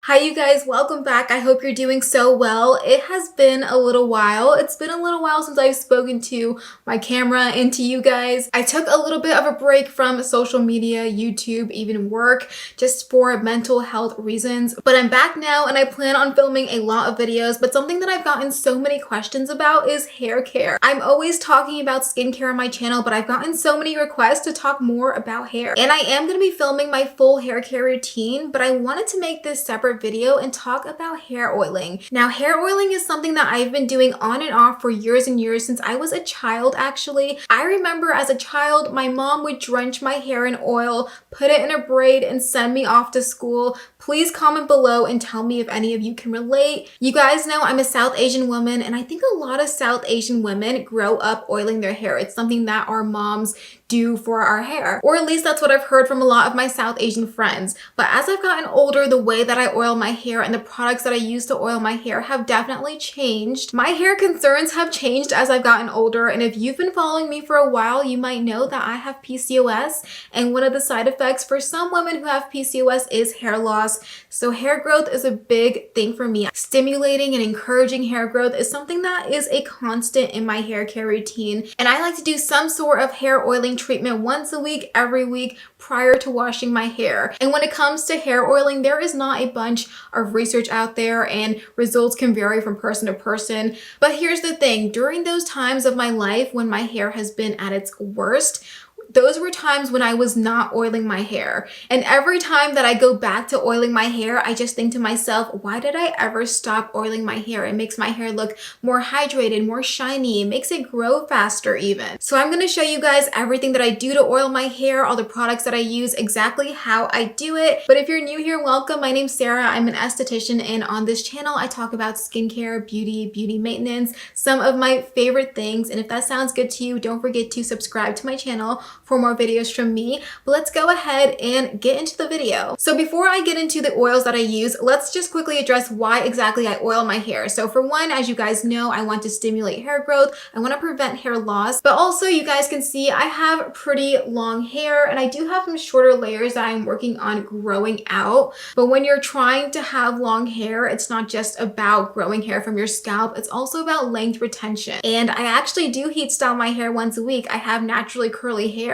Hi you guys, welcome back. I hope you're doing so well. It has been a little while. It's been a little while since I've spoken to my camera and to you guys. I took a little bit of a break from social media, YouTube, even work, just for mental health reasons. But I'm back now and I plan on filming a lot of videos, but something that I've gotten so many questions about is hair care. I'm always talking about skincare on my channel, but I've gotten so many requests to talk more about hair. And I am going to be filming my full hair care routine, but I wanted to make this separate video and talk about hair oiling. Now, hair oiling is something that I've been doing on and off for years and years since I was a child, actually. I remember as a child, my mom would drench my hair in oil, put it in a braid, and send me off to school. Please comment below and tell me if any of you can relate. You guys know I'm a South Asian woman, and I think a lot of South Asian women grow up oiling their hair. It's something that our moms do for our hair, or at least that's what I've heard from a lot of my South Asian friends. But as I've gotten older, the way that I oil my hair and the products that I use to oil my hair have definitely changed. My hair concerns have changed as I've gotten older, and if you've been following me for a while, you might know that I have PCOS, and one of the side effects for some women who have PCOS is hair loss. So hair growth is a big thing for me. Stimulating and encouraging hair growth is something that is a constant in my hair care routine, and I like to do some sort of hair oiling treatment once a week, every week, prior to washing my hair. And when it comes to hair oiling, there is not a bunch of research out there and results can vary from person to person. But here's the thing, during those times of my life when my hair has been at its worst, those were times when I was not oiling my hair. And every time that I go back to oiling my hair, I just think to myself, why did I ever stop oiling my hair? It makes my hair look more hydrated, more shiny. It makes it grow faster even. So I'm going to show you guys everything that I do to oil my hair, all the products that I use, exactly how I do it. But if you're new here, welcome. My name's Sarah. I'm an esthetician, and on this channel, I talk about skincare, beauty maintenance, some of my favorite things. And if that sounds good to you, don't forget to subscribe to my channel for more videos from me. But let's go ahead and get into the video. So before I get into the oils that I use, let's just quickly address why exactly I oil my hair. So for one, as you guys know, I want to stimulate hair growth. I want to prevent hair loss, but also you guys can see I have pretty long hair and I do have some shorter layers that I'm working on growing out. But when you're trying to have long hair, it's not just about growing hair from your scalp, it's also about length retention. And I actually do heat style my hair once a week. I have naturally curly hair,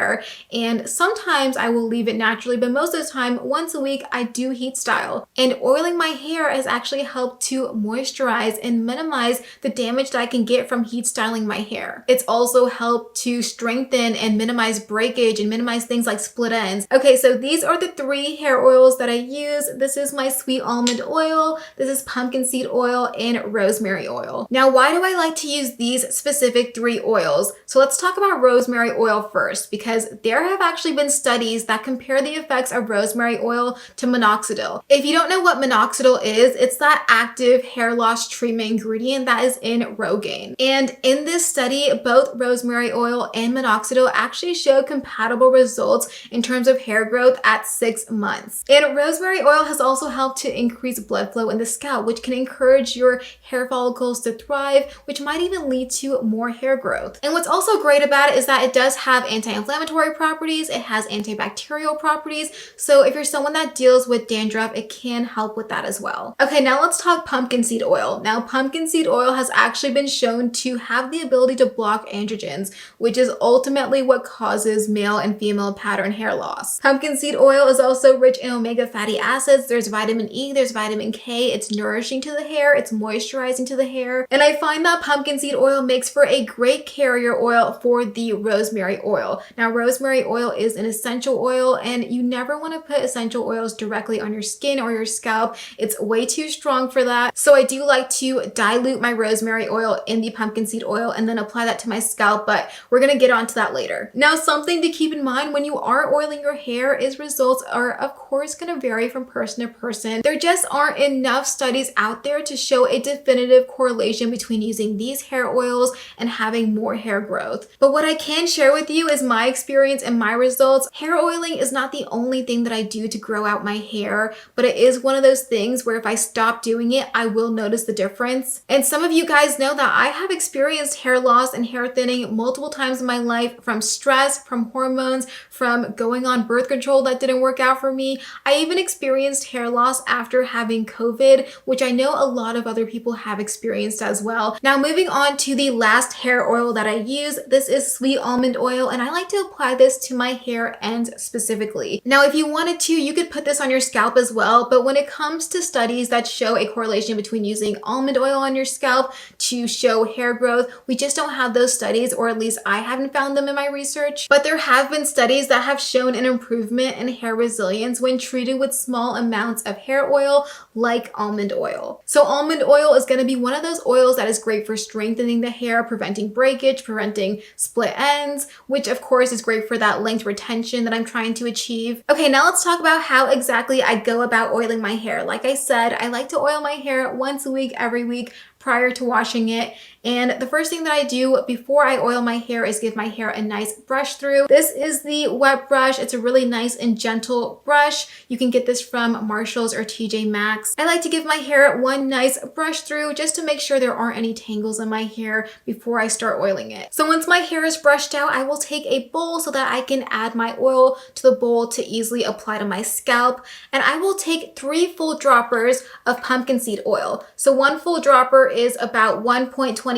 and sometimes I will leave it naturally, but most of the time, once a week, I do heat style. And oiling my hair has actually helped to moisturize and minimize the damage that I can get from heat styling my hair. It's also helped to strengthen and minimize breakage and minimize things like split ends. Okay, so these are the 3 hair oils that I use. This is my sweet almond oil, this is pumpkinseed oil, and rosemary oil. Now, why do I like to use these specific 3 oils? So let's talk about rosemary oil first, because there have actually been studies that compare the effects of rosemary oil to minoxidil. If you don't know what minoxidil is, it's that active hair loss treatment ingredient that is in Rogaine. And in this study, both rosemary oil and minoxidil actually showed compatible results in terms of hair growth at 6 months. And rosemary oil has also helped to increase blood flow in the scalp, which can encourage your hair follicles to thrive, which might even lead to more hair growth. And what's also great about it is that it does have anti-inflammatory properties, it has antibacterial properties, so if you're someone that deals with dandruff, it can help with that as well. Okay, now let's talk pumpkinseed oil. Now, pumpkinseed oil has actually been shown to have the ability to block androgens, which is ultimately what causes male and female pattern hair loss. Pumpkinseed oil is also rich in omega fatty acids, there's vitamin E, there's vitamin K, it's nourishing to the hair, it's moisturizing to the hair, and I find that pumpkinseed oil makes for a great carrier oil for the rosemary oil. Now, rosemary oil is an essential oil, and you never want to put essential oils directly on your skin or your scalp. It's way too strong for that. So I do like to dilute my rosemary oil in the pumpkinseed oil and then apply that to my scalp, but we're going to get onto that later. Now, something to keep in mind when you are oiling your hair is results are of course going to vary from person to person. There just aren't enough studies out there to show a definitive correlation between using these hair oils and having more hair growth. But what I can share with you is my experience and my results, hair oiling is not the only thing that I do to grow out my hair, but it is one of those things where if I stop doing it, I will notice the difference. And some of you guys know that I have experienced hair loss and hair thinning multiple times in my life from stress, from hormones, from going on birth control that didn't work out for me. I even experienced hair loss after having COVID, which I know a lot of other people have experienced as well. Now moving on to the last hair oil that I use, this is sweet almond oil, and I like to apply this to my hair ends specifically. Now if you wanted to, you could put this on your scalp as well, but when it comes to studies that show a correlation between using almond oil on your scalp to show hair growth, we just don't have those studies, or at least I haven't found them in my research. But there have been studies that have shown an improvement in hair resilience when treated with small amounts of hair oil like almond oil. So almond oil is going to be one of those oils that is great for strengthening the hair, preventing breakage, preventing split ends, which of course is great for that length retention that I'm trying to achieve. Okay, now let's talk about how exactly I go about oiling my hair. Like I said, I like to oil my hair once a week, every week, prior to washing it. And the first thing that I do before I oil my hair is give my hair a nice brush through. This is the wet brush. It's a really nice and gentle brush. You can get this from Marshall's or TJ Maxx. I like to give my hair one nice brush through just to make sure there aren't any tangles in my hair before I start oiling it. So once my hair is brushed out, I will take a bowl so that I can add my oil to the bowl to easily apply to my scalp. And I will take 3 full droppers of pumpkinseed oil. So 1 full dropper is about 1.25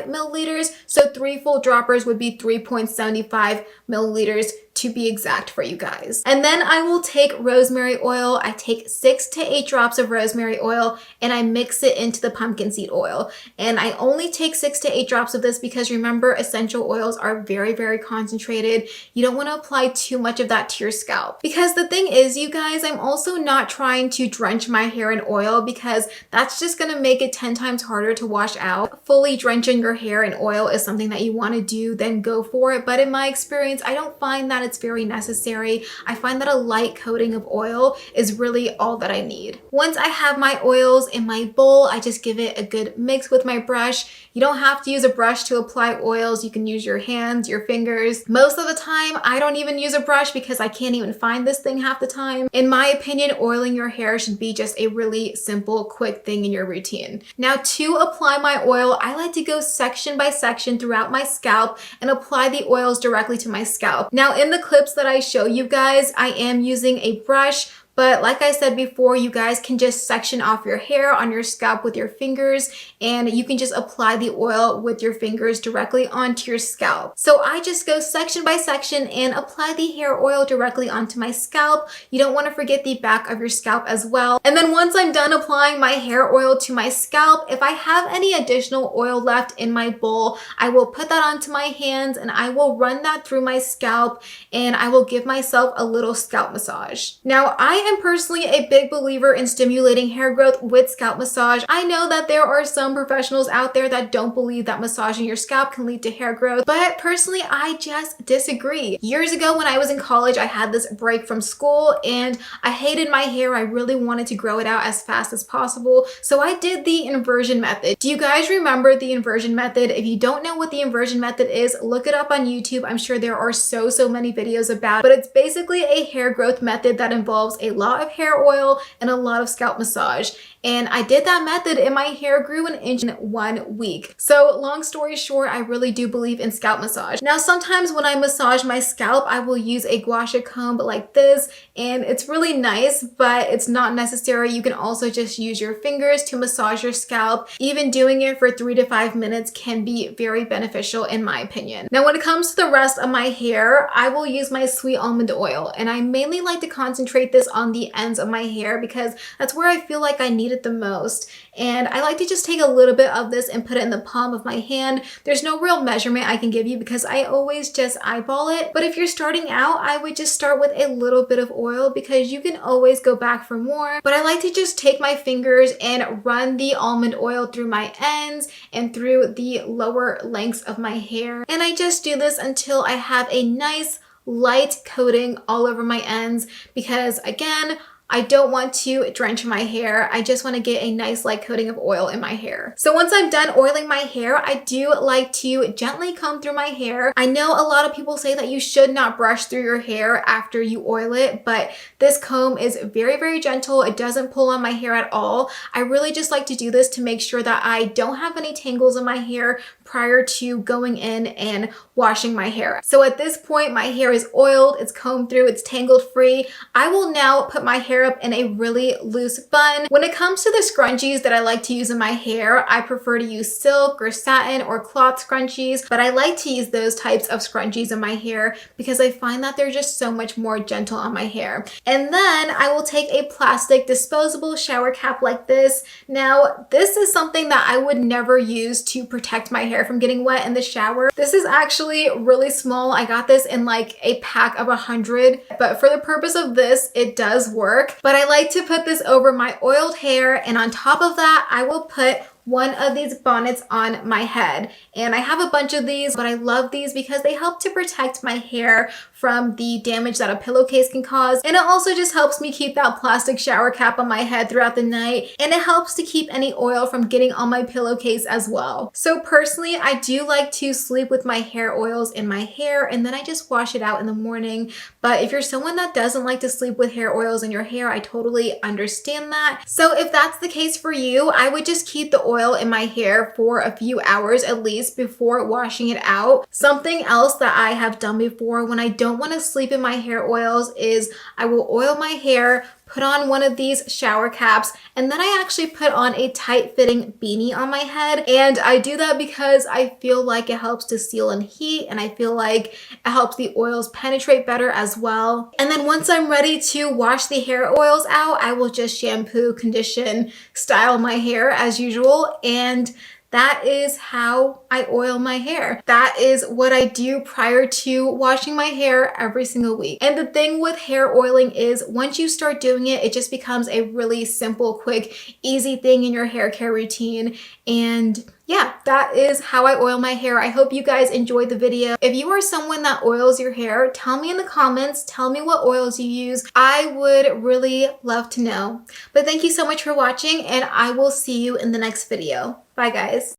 milliliters. So 3 full droppers would be 3.75 milliliters to be exact for you guys. And then I will take rosemary oil. I take 6 to 8 drops of rosemary oil and I mix it into the pumpkinseed oil. And I only take 6 to 8 drops of this because remember, essential oils are very, very concentrated. You don't want to apply too much of that to your scalp. Because the thing is, you guys, I'm also not trying to drench my hair in oil because that's just going to make it 10 times harder to wash out. Fully drenching your hair in oil is something that you want to do, then go for it. But in my experience, I don't find that it's very necessary. I find that a light coating of oil is really all that I need. Once I have my oils in my bowl, I just give it a good mix with my brush. You don't have to use a brush to apply oils. You can use your hands, your fingers. Most of the time, I don't even use a brush because I can't even find this thing half the time. In my opinion, oiling your hair should be just a really simple, quick thing in your routine. Now, to apply my oil, I like to go section by section throughout my scalp and apply the oils directly to my scalp. Now, in the clips that I show you guys, I am using a brush, but like I said before, you guys can just section off your hair on your scalp with your fingers and you can just apply the oil with your fingers directly onto your scalp. So I just go section by section and apply the hair oil directly onto my scalp. You don't want to forget the back of your scalp as well. And then once I'm done applying my hair oil to my scalp, if I have any additional oil left in my bowl, I will put that onto my hands and I will run that through my scalp and I will give myself a little scalp massage. Now, I am personally a big believer in stimulating hair growth with scalp massage. I know that there are some professionals out there that don't believe that massaging your scalp can lead to hair growth, but personally, I just disagree. Years ago when I was in college, I had this break from school and I hated my hair. I really wanted to grow it out as fast as possible, so I did the inversion method. Do you guys remember the inversion method? If you don't know what the inversion method is, look it up on YouTube. I'm sure there are so many videos about it, but it's basically a hair growth method that involves a lot of hair oil and a lot of scalp massage. And I did that method and my hair grew an inch in 1 week. So long story short, I really do believe in scalp massage. Now, sometimes when I massage my scalp, I will use a gua sha comb like this, and it's really nice, but it's not necessary. You can also just use your fingers to massage your scalp. Even doing it for 3 to 5 minutes can be very beneficial in my opinion. Now, when it comes to the rest of my hair, I will use my sweet almond oil, and I mainly like to concentrate this on the ends of my hair because that's where I feel like I need it the most. And I like to just take a little bit of this and put it in the palm of my hand. There's no real measurement I can give you because I always just eyeball it. But if you're starting out, I would just start with a little bit of oil because you can always go back for more. But I like to just take my fingers and run the almond oil through my ends and through the lower lengths of my hair. And I just do this until I have a nice light coating all over my ends because again, I don't want to drench my hair. I just want to get a nice light coating of oil in my hair. So once I'm done oiling my hair, I do like to gently comb through my hair. I know a lot of people say that you should not brush through your hair after you oil it, but this comb is very, very gentle. It doesn't pull on my hair at all. I really just like to do this to make sure that I don't have any tangles in my hair prior to going in and washing my hair. So at this point, my hair is oiled, it's combed through, it's tangled free. I will now put my hair up in a really loose bun. When it comes to the scrunchies that I like to use in my hair, I prefer to use silk or satin or cloth scrunchies, but I like to use those types of scrunchies in my hair because I find that they're just so much more gentle on my hair. And then I will take a plastic disposable shower cap like this. Now, this is something that I would never use to protect my hair from getting wet in the shower. This is actually really small. I got this in like a pack of 100, but for the purpose of this, it does work. But I like to put this over my oiled hair, and on top of that, I will put one of these bonnets on my head. And I have a bunch of these, but I love these because they help to protect my hair from the damage that a pillowcase can cause. And it also just helps me keep that plastic shower cap on my head throughout the night. And it helps to keep any oil from getting on my pillowcase as well. So personally, I do like to sleep with my hair oils in my hair, and then I just wash it out in the morning. But if you're someone that doesn't like to sleep with hair oils in your hair, I totally understand that. So if that's the case for you, I would just keep the oil in my hair for a few hours at least before washing it out. Something else that I have done before when I don't want to sleep in my hair oils is I will oil my hair, put on one of these shower caps, and then I actually put on a tight fitting beanie on my head. And I do that because I feel like it helps to seal in heat, and I feel like it helps the oils penetrate better as well. And then once I'm ready to wash the hair oils out, I will just shampoo, condition, style my hair as usual, and that is how I oil my hair. That is what I do prior to washing my hair every single week. And the thing with hair oiling is once you start doing it, it just becomes a really simple, quick, easy thing in your hair care routine. And yeah, that is how I oil my hair. I hope you guys enjoyed the video. If you are someone that oils your hair, tell me in the comments, tell me what oils you use. I would really love to know. But thank you so much for watching, and I will see you in the next video. Bye guys.